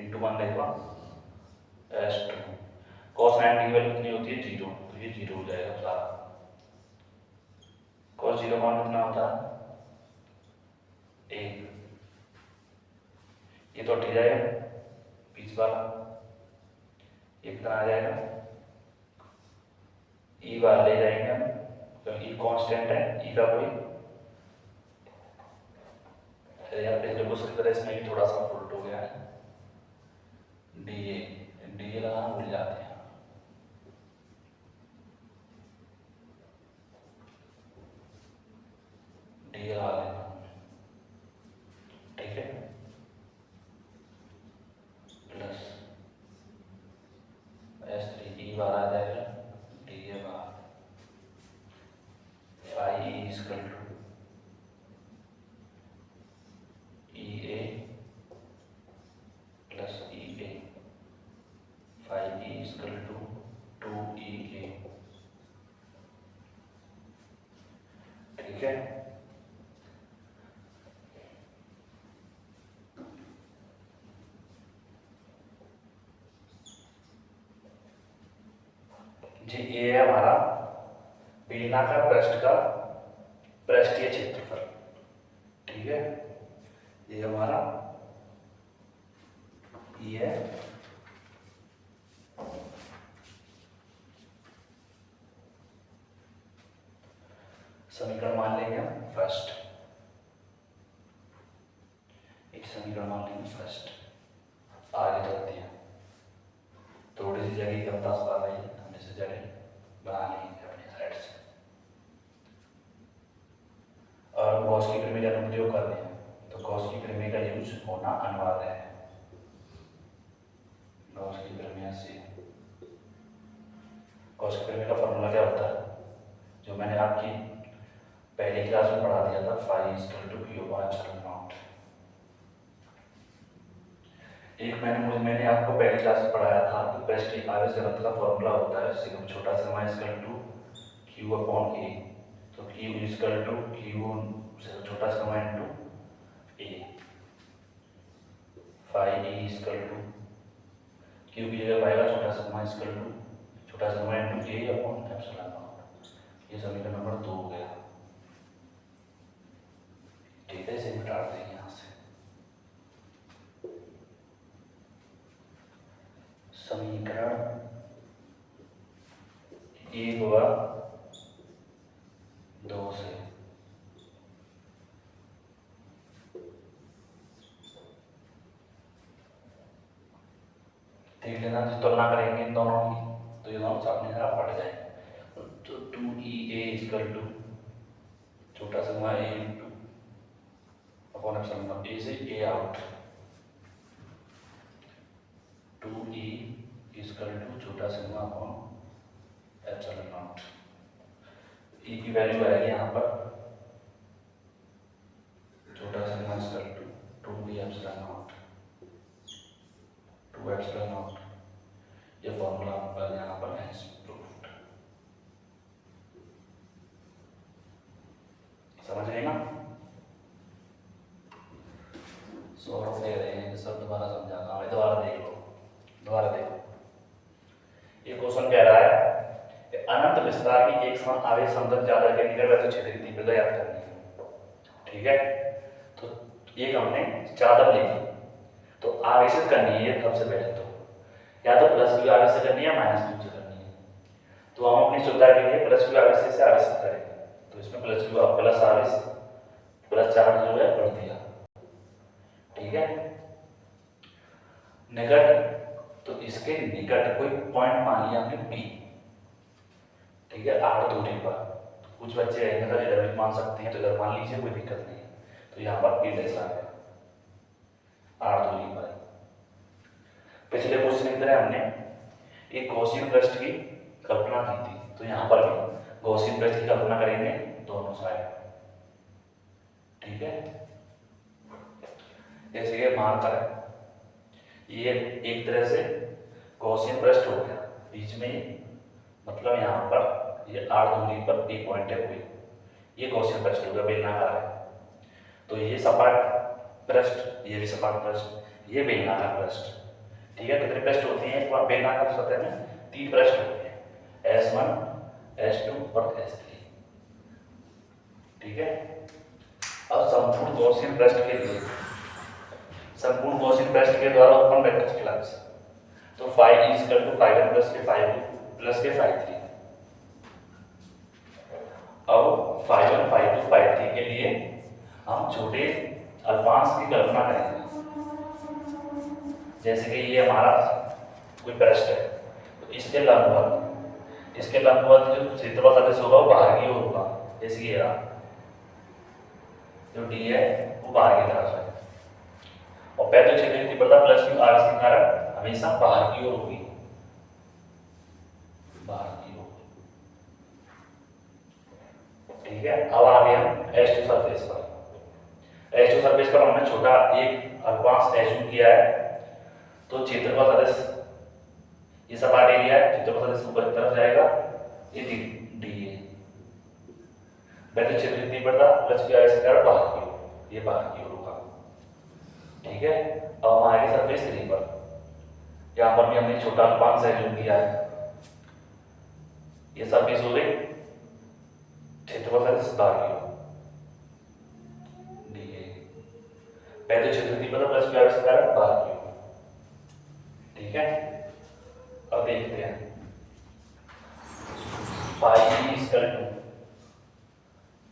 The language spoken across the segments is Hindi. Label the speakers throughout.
Speaker 1: इंटू 1 लिखवा S2। cos 90 की वैल्यू कितनी होती है 0, तो ये 0 हो जाएगा सारा। cos 0 कौन कितना होता है 1, ये तो हट जाएगा बीच वाला, ये कितना आ जाएगा ई बार ले जाएंगे हम, क्योंकि ई कांस्टेंट है, ई का कोई यार पहले क्वेश्चन की तरह इसमें भी थोड़ा सा फुल्ट हो गया है, डी ए लगाना भूल जाते हैं। डी लगा लेना, ठीक है, प्लस S3 ई बार आ जाएगा D A bar 5 E equal to E A plus E A, 5 E equal to 2 E A, ठीक है। जी ए है हमारा बेलनाकार पृष्ठ का पृष्ठीय क्षेत्रफल, ठीक है, ये हमारा ये है समीकरण मान लेंगे हम फर्स्ट, एक समीकरण मान लेंगे फर्स्ट। आगे चलते हैं, थोड़ी सी जगह की अवताश पा रही है, हमने से जगह बना लेंगे अपनी साइड से, और गॉस की प्रमेय का उपयोग कर रहे हैं तो गॉस की प्रमेय का यूज होना अनिवार्य है। गॉस की प्रमेय से गॉस की प्रमेय का फॉर्मूला क्या होता है, जो मैंने आपकी पहली क्लास में पढ़ा दिया था, phi equal to Q by epsilon naught. एक मैंने आपको पहली क्लास में पढ़ाया था कि पृष्ठीय आवेश घनत्व का फॉर्मूला होता है सिग्मा छोटा sigma equal to Q upon A, तो क्यू इक्वल टू क्यू छोटा sigma into A, phi E equal to q की जगह पाएगा छोटा सिग्मा इक्वल टू छोटा sigma into A upon epsilon naught. ये समीकरण नंबर 2 हो गया, ठीक है, इसे मिटा देंगे यहाँ से। समीकरण 1 व 2 से देख लेना, तुलना करेंगे इन दोनों की तो ये दोनों सामने जरा पड़ जाएंगे। तो 2EA इक्वल टू छोटा sigma A into upon epsilon naught, A से A out, 2E equal to छोटा sigma upon epsilon naught. E की वैल्यू आएगी यहाँ पर छोटा sigma equal to 2E epsilon naught, 2 epsilon naught, ये फॉर्मूला पर यहाँ पर है प्रूव्ड, समझ गए ना। सौरभ दे रहे हैं कि सर दोबारा समझाना, हमें दोबारा देख लो, दोबारा देखो। ये क्वेश्चन कह रहा है कि अनंत विस्तार की एक समान आवेश समतल चादर के निकट वैसे क्षेत्र की तीव्रता ज्ञात करनी है, ठीक है। तो एक हमने चादर ली तो आवेशित करनी है सबसे पहले, तो या तो प्लस क्यू आवेश से करनी है या माइनस क्यू से करनी है, तो हम अपनी सुविधा के लिए प्लस क्यू आवेश से आवेशित करेंगे। तो इसमें प्लस क्यू प्लस आवेश प्लस चार्ज जो है बढ़ दिया, ठीक है। निकट, तो इसके निकट कोई पॉइंट मान लिया हमने P, ठीक है, r दूरी पर। कुछ बच्चे रहेंगे सर इधर भी मान सकते हैं, तो इधर मान लीजिए, कोई दिक्कत नहीं है। तो यहाँ पर P डैश आ गया r दूरी पर। पिछले क्वेश्चन की तरह हमने एक गॉसियन पृष्ठ की कल्पना की थी, तो यहाँ पर भी गॉसियन पृष्ठ की कल्पना करेंगे दोनों साइड, ठीक है। जैसे ये मार्कर है, ये एक तरह से गॉसियन पृष्ठ हो गया, बीच में मतलब यहाँ पर ये r दूरी पर P पॉइंट है कोई, ये गॉसियन पृष्ठ हो गया, बेलनाकार है। तो ये सपाट पृष्ठ, ये भी सपाट पृष्ठ, ये बेलनाकार पृष्ठ, ठीक है, कितने पृष्ठ होती हैं बेलनाकार सतह में? 3 पृष्ठ होते हैं, S1, S2 और S3। ठीक है, अब संपूर्ण गॉसियन पृष्ठ के लिए, संपूर्ण गॉसियन पृष्ठ के द्वारा उत्पन्न वेक्टर फ्लक्स, तो phi equal to phi one plus के फाई टू प्लस के फाई थ्री। अब phi one, phi two, phi three के लिए हम छोटे अल्पांश की कल्पना करेंगे। जैसे कि ये हमारा कोई पृष्ठ है, तो इसके लंबवत जो क्षेत्रफल सदिश होगा वो बाहर की ओर होगा। जैसे कि ये रहा, जो डी है वो बाहर की तरफ है, और पैदल क्षेत्र की तीव्रता प्लस क्यू आर के कारण हमेशा बाहर की ओर होगी, बाहर की ओर। ठीक है, अब आगे हम H2 सरफेस पर। H2 सरफेस पर हमने छोटा एक अल्पांश एज्यूम किया है, तो क्षेत्रफल सदिश ये सपाट एरिया है, क्षेत्रफल सदिश ऊपर की तरफ जाएगा, ये डी है, वैद्युत क्षेत्र की तीव्रता प्लस क्यू आर के कारण बाहर की ओर, ये बाहर की ओर होगा। ठीक है, अब हम आगे सरफेस 3 पर। यहाँ पर भी हमने छोटा अल्पांश एज्यूम किया है, ये सरफेस हो गई, क्षेत्रफल सदिश बाहर की ओर, वैद्युत क्षेत्र की तीव्रता प्लस क्यू आर के कारण बाहर की ओर। ठीक है, अब देखते हैं phi equal to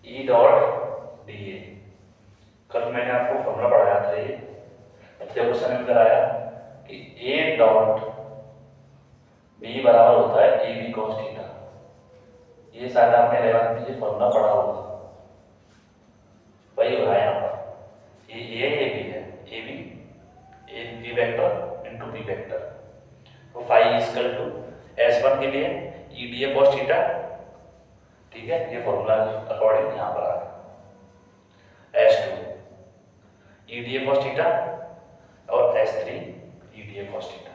Speaker 1: E dot D A. कल मैंने आपको फॉर्मूला पढ़ाया था, ये क्वेश्चन में कराया कि ए डॉट बी बराबर होता है ए बी कॉस थीटा। ये शायद आपने 11th में ये फॉर्मूला पढ़ा होगा, वही हो रहा है यहाँ पर। ये ए बी है, A B vector into B vector. तो फाई इक्वल टू S1 के लिए E D A cos theta. ठीक है, ये फॉर्मूला अकॉर्डिंग यहाँ पर आ गया। S2 E D A cos theta और S3 E D A cos theta.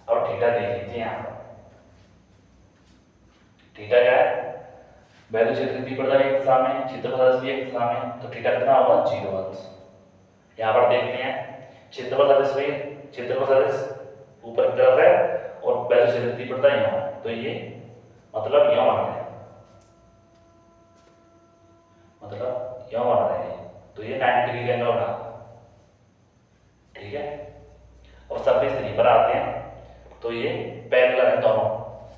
Speaker 1: और थीटा देख लीजिए यहाँ पर, थीटा क्या है? वैद्युत क्षेत्र की तीव्रता एक दिशा में, क्षेत्रफल सदिश भी एक दिशा में, तो थीटा कितना होगा? 0 अंश। यहाँ पर देखते हैं क्षेत्रफल सदिश में, क्षेत्रफल सदिश ऊपर की तरफ है और वैद्युत क्षेत्र की तीव्रता यहाँ है, तो ये मतलब यहाँ बन रहे हैं, मतलब यहाँ बन रहे हैं, तो ये 90 डिग्री का एंगल बना। ठीक है, और सरफेस 3 पर आते हैं, तो ये पैरेलल है दोनों,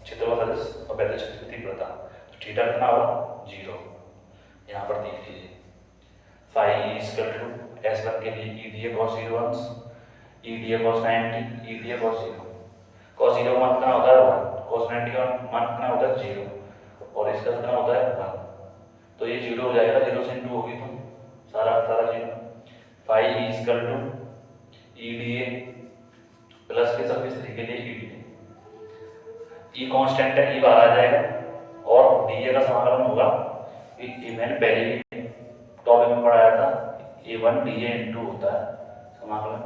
Speaker 1: क्षेत्रफल सदिश और वैद्युत क्षेत्र की तीव्रता, तो थीटा कितना होगा? 0। यहाँ पर देख लीजिए, फाई इक्वल टू S1 के लिए ई डी ए कॉस 0 अंश, ई D A cos 90, E D A cos 0। Cos 0 का मान कितना होता है? 1। कॉस 90 का मान कितना होता है? 0। और इसका कितना होता है? 1। तो ये 0 हो जाएगा, 0 से 2 होगी, तो सारा 0। Phi equal to E D A plus के सरफेस 3 के लिए ई डी ए, ई कांस्टेंट है, ई बाहर आ जाएगा, और डी ए का समाकलन होगा, मैंने पहले भी टॉपिक में पढ़ाया था, A1 DA इंटू होता है समाकलन।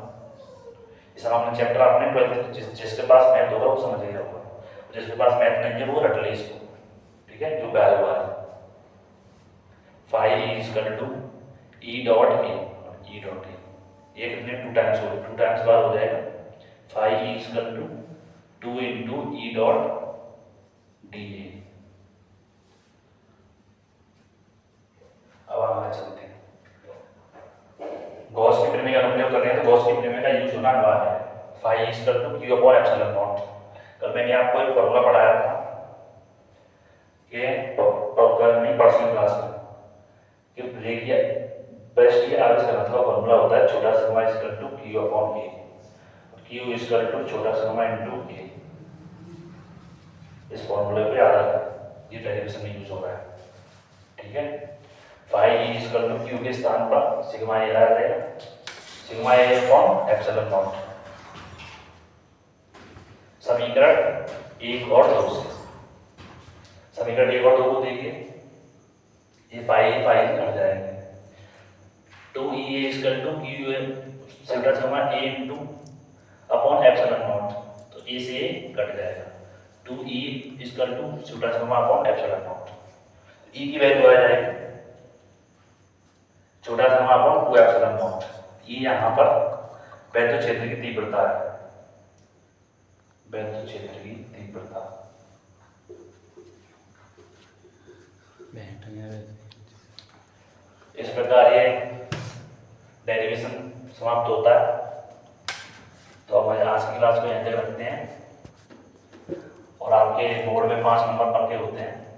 Speaker 1: इस समाकलन चैप्टर आपने 12th जिसके पास मैथ होगा वो समझ लिया होगा, जिसके पास मैथ नहीं है वो रट ले इसको। ठीक है, जो गाया हुआ है, phi equal to E dot A, E dot A, ये कितने 2 टाइम्स हो गए, 2 टाइम्स बार हो जाएगा। Phi equal to 2 into E dot D A. अब आगे चलते हैं, गॉस की प्रमेय का उपयोग कर रहे हैं, तो गॉस की प्रमेय का यूज होना अनिवार्य है। Phi equal to Q upon epsilon naught. कल मैंने आपको एक फॉर्मूला पढ़ाया था कि पर्सनल क्लास में, कि रेखीय पृष्ठीय आवेश घनत्व का फॉर्मूला होता है छोटा sigma equal to Q upon A, Q equal to छोटा सिग्मा इनटू ए। इस फॉर्मूले पे आधार ये डेरिवेशन में यूज हो रहा है। ठीक है, फाई इक्वल टू क्यू के स्थान पर सिग्मा ए आ जाएगा, sigma A upon epsilon not. समीकरण 1 और 2 से, समीकरण 1 और 2 को देखिए, ये फाई कट जाएंगे, 2E इक्वल टू क्यू छोटा sigma A into upon epsilon not, तो ए से ए कट जाएगा, 2E इक्वल टू छोटा sigma upon epsilon naught. E की वैल्यू आ जाएगी छोटा सिग्मा अपॉन 2 एप्सिलॉन नॉट। ये यहाँ पर वैद्युत क्षेत्र की तीव्रता है, विद्युत क्षेत्र की तीव्रता। इस प्रकार ये डेरिवेशन समाप्त होता है। तो अब आज की क्लास को यहीं तक रखते हैं और आपके बोर्ड में 5 नंबर पक्के होते हैं।